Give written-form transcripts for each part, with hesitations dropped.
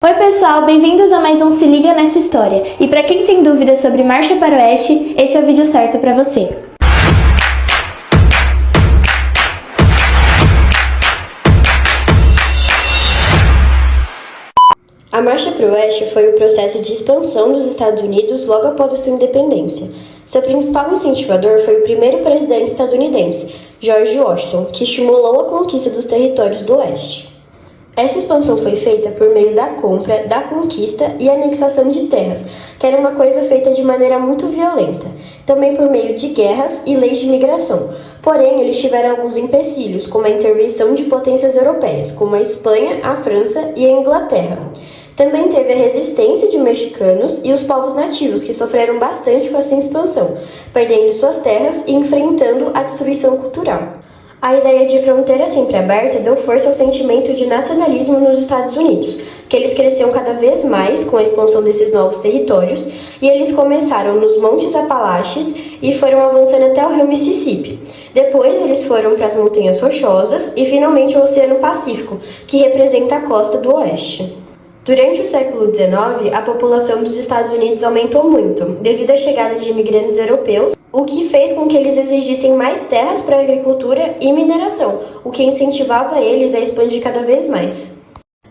Oi pessoal, bem-vindos a mais um Se Liga Nessa História. E para quem tem dúvidas sobre Marcha para o Oeste, esse é o vídeo certo para você. A Marcha para o Oeste foi o processo de expansão dos Estados Unidos logo após a sua independência. Seu principal incentivador foi o primeiro presidente estadunidense, George Washington, que estimulou a conquista dos territórios do Oeste. Essa expansão foi feita por meio da compra, da conquista e anexação de terras, que era uma coisa feita de maneira muito violenta, também por meio de guerras e leis de imigração. Porém, eles tiveram alguns empecilhos, como a intervenção de potências europeias, como a Espanha, a França e a Inglaterra. Também teve a resistência de mexicanos e os povos nativos, que sofreram bastante com essa expansão, perdendo suas terras e enfrentando a destruição cultural. A ideia de fronteira sempre aberta deu força ao sentimento de nacionalismo nos Estados Unidos, que eles cresciam cada vez mais com a expansão desses novos territórios, e eles começaram nos Montes Apalaches e foram avançando até o rio Mississippi. Depois eles foram para as Montanhas Rochosas e finalmente o Oceano Pacífico, que representa a costa do Oeste. Durante o século XIX, a população dos Estados Unidos aumentou muito, devido à chegada de imigrantes europeus, o que fez com que eles exigissem mais terras para a agricultura e mineração, o que incentivava eles a expandir cada vez mais.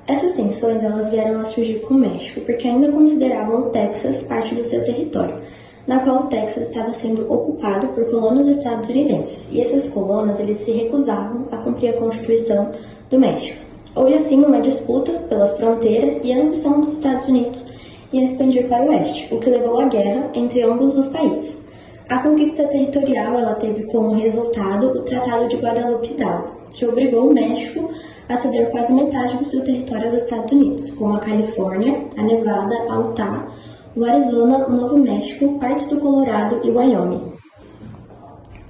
Essas tensões elas vieram a surgir com o México, porque ainda consideravam o Texas parte do seu território, na qual o Texas estava sendo ocupado por colonos estadunidenses, e esses colonos eles se recusavam a cumprir a Constituição do México. Houve assim uma disputa pelas fronteiras e a ambição dos Estados Unidos em expandir para o oeste, o que levou à guerra entre ambos os países. A conquista territorial ela teve como resultado o Tratado de Guadalupe Hidalgo, que obrigou o México a ceder quase metade do seu território aos Estados Unidos, como a Califórnia, a Nevada, a Utah, o Arizona, o Novo México, partes do Colorado e o Wyoming.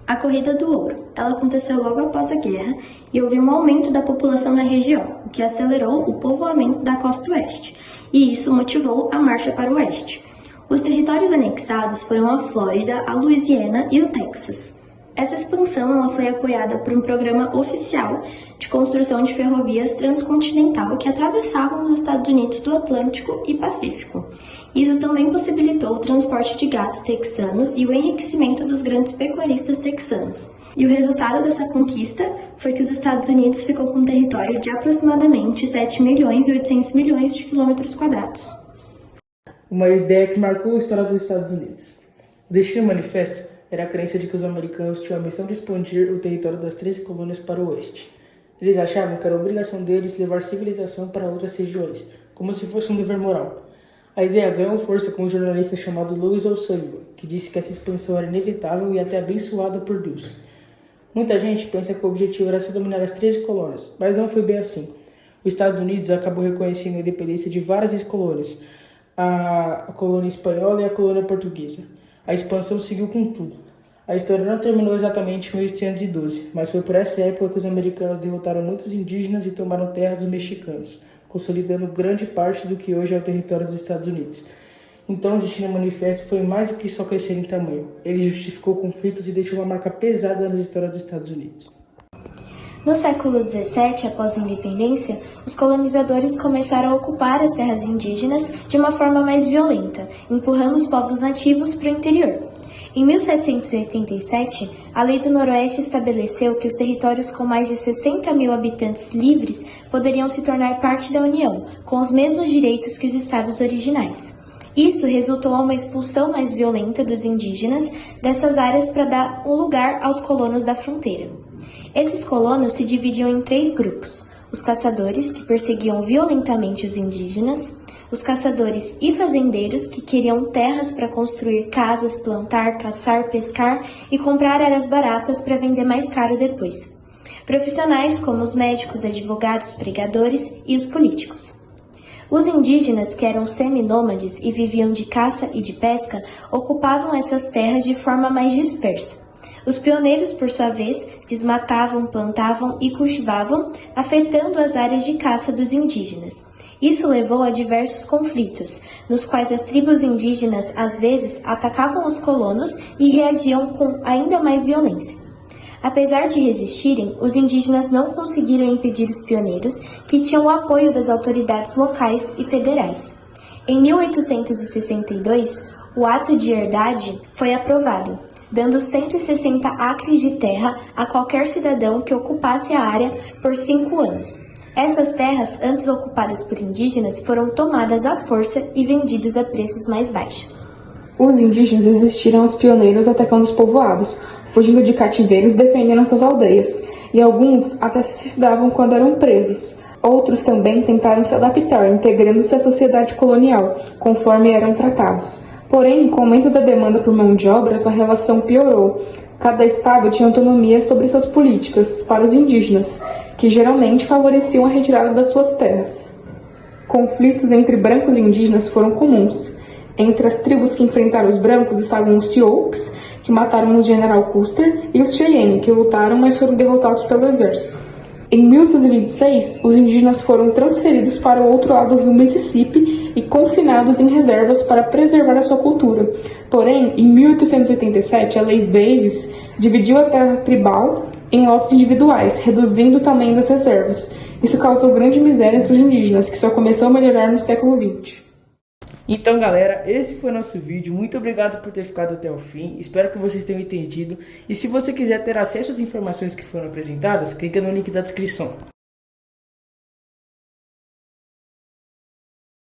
A Corrida do Ouro, ela aconteceu logo após a guerra e houve um aumento da população na região, o que acelerou o povoamento da costa oeste, e isso motivou a marcha para o oeste. Os territórios anexados foram a Flórida, a Louisiana e o Texas. Essa expansão ela foi apoiada por um programa oficial de construção de ferrovias transcontinental que atravessavam os Estados Unidos do Atlântico e Pacífico. Isso também possibilitou o transporte de gados texanos e o enriquecimento dos grandes pecuaristas texanos. E o resultado dessa conquista foi que os Estados Unidos ficou com um território de aproximadamente 7 milhões e 800 milhões de quilômetros quadrados. Uma ideia que marcou a história dos Estados Unidos. O Destino Manifesto era a crença de que os americanos tinham a missão de expandir o território das 13 colônias para o oeste. Eles achavam que era obrigação deles levar civilização para outras regiões, como se fosse um dever moral. A ideia ganhou força com um jornalista chamado Louis O'Sullivan, que disse que essa expansão era inevitável e até abençoada por Deus. Muita gente pensa que o objetivo era só dominar as 13 colônias, mas não foi bem assim. Os Estados Unidos acabou reconhecendo a independência de várias ex-colônias, a colônia espanhola e a colônia portuguesa. A expansão seguiu com tudo. A história não terminou exatamente em 1812, mas foi por essa época que os americanos derrotaram muitos indígenas e tomaram terras dos mexicanos, consolidando grande parte do que hoje é o território dos Estados Unidos. Então o Destino Manifesto foi mais do que só crescer em tamanho. Ele justificou conflitos e deixou uma marca pesada na história dos Estados Unidos. No século XVII, após a independência, os colonizadores começaram a ocupar as terras indígenas de uma forma mais violenta, empurrando os povos nativos para o interior. Em 1787, a Lei do Noroeste estabeleceu que os territórios com mais de 60 mil habitantes livres poderiam se tornar parte da União, com os mesmos direitos que os estados originais. Isso resultou a uma expulsão mais violenta dos indígenas dessas áreas para dar um lugar aos colonos da fronteira. Esses colonos se dividiam em 3 grupos: os caçadores, que perseguiam violentamente os indígenas, os caçadores e fazendeiros, que queriam terras para construir casas, plantar, caçar, pescar e comprar áreas baratas para vender mais caro depois. Profissionais como os médicos, advogados, pregadores e os políticos. Os indígenas, que eram seminômades e viviam de caça e de pesca, ocupavam essas terras de forma mais dispersa. Os pioneiros, por sua vez, desmatavam, plantavam e cultivavam, afetando as áreas de caça dos indígenas. Isso levou a diversos conflitos, nos quais as tribos indígenas às vezes atacavam os colonos e reagiam com ainda mais violência. Apesar de resistirem, os indígenas não conseguiram impedir os pioneiros, que tinham o apoio das autoridades locais e federais. Em 1862, o Ato de Herdade foi aprovado, dando 160 acres de terra a qualquer cidadão que ocupasse a área por 5 anos. Essas terras, antes ocupadas por indígenas, foram tomadas à força e vendidas a preços mais baixos. Os indígenas resistiram aos pioneiros atacando os povoados, fugindo de cativeiros e defendendo suas aldeias, e alguns até se suicidavam quando eram presos. Outros também tentaram se adaptar, integrando-se à sociedade colonial, conforme eram tratados. Porém, com o aumento da demanda por mão de obra, essa relação piorou. Cada estado tinha autonomia sobre suas políticas para os indígenas, que geralmente favoreciam a retirada das suas terras. Conflitos entre brancos e indígenas foram comuns. Entre as tribos que enfrentaram os brancos estavam os Sioux, que mataram o general Custer, e os Cheyenne, que lutaram, mas foram derrotados pelo exército. Em 1826, os indígenas foram transferidos para o outro lado do rio Mississippi e confinados em reservas para preservar a sua cultura. Porém, em 1887, a Lei Davis dividiu a terra tribal em lotes individuais, reduzindo o tamanho das reservas. Isso causou grande miséria entre os indígenas, que só começou a melhorar no século XX. Então, galera, esse foi o nosso vídeo. Muito obrigado por ter ficado até o fim. Espero que vocês tenham entendido. E se você quiser ter acesso às informações que foram apresentadas, clica no link da descrição.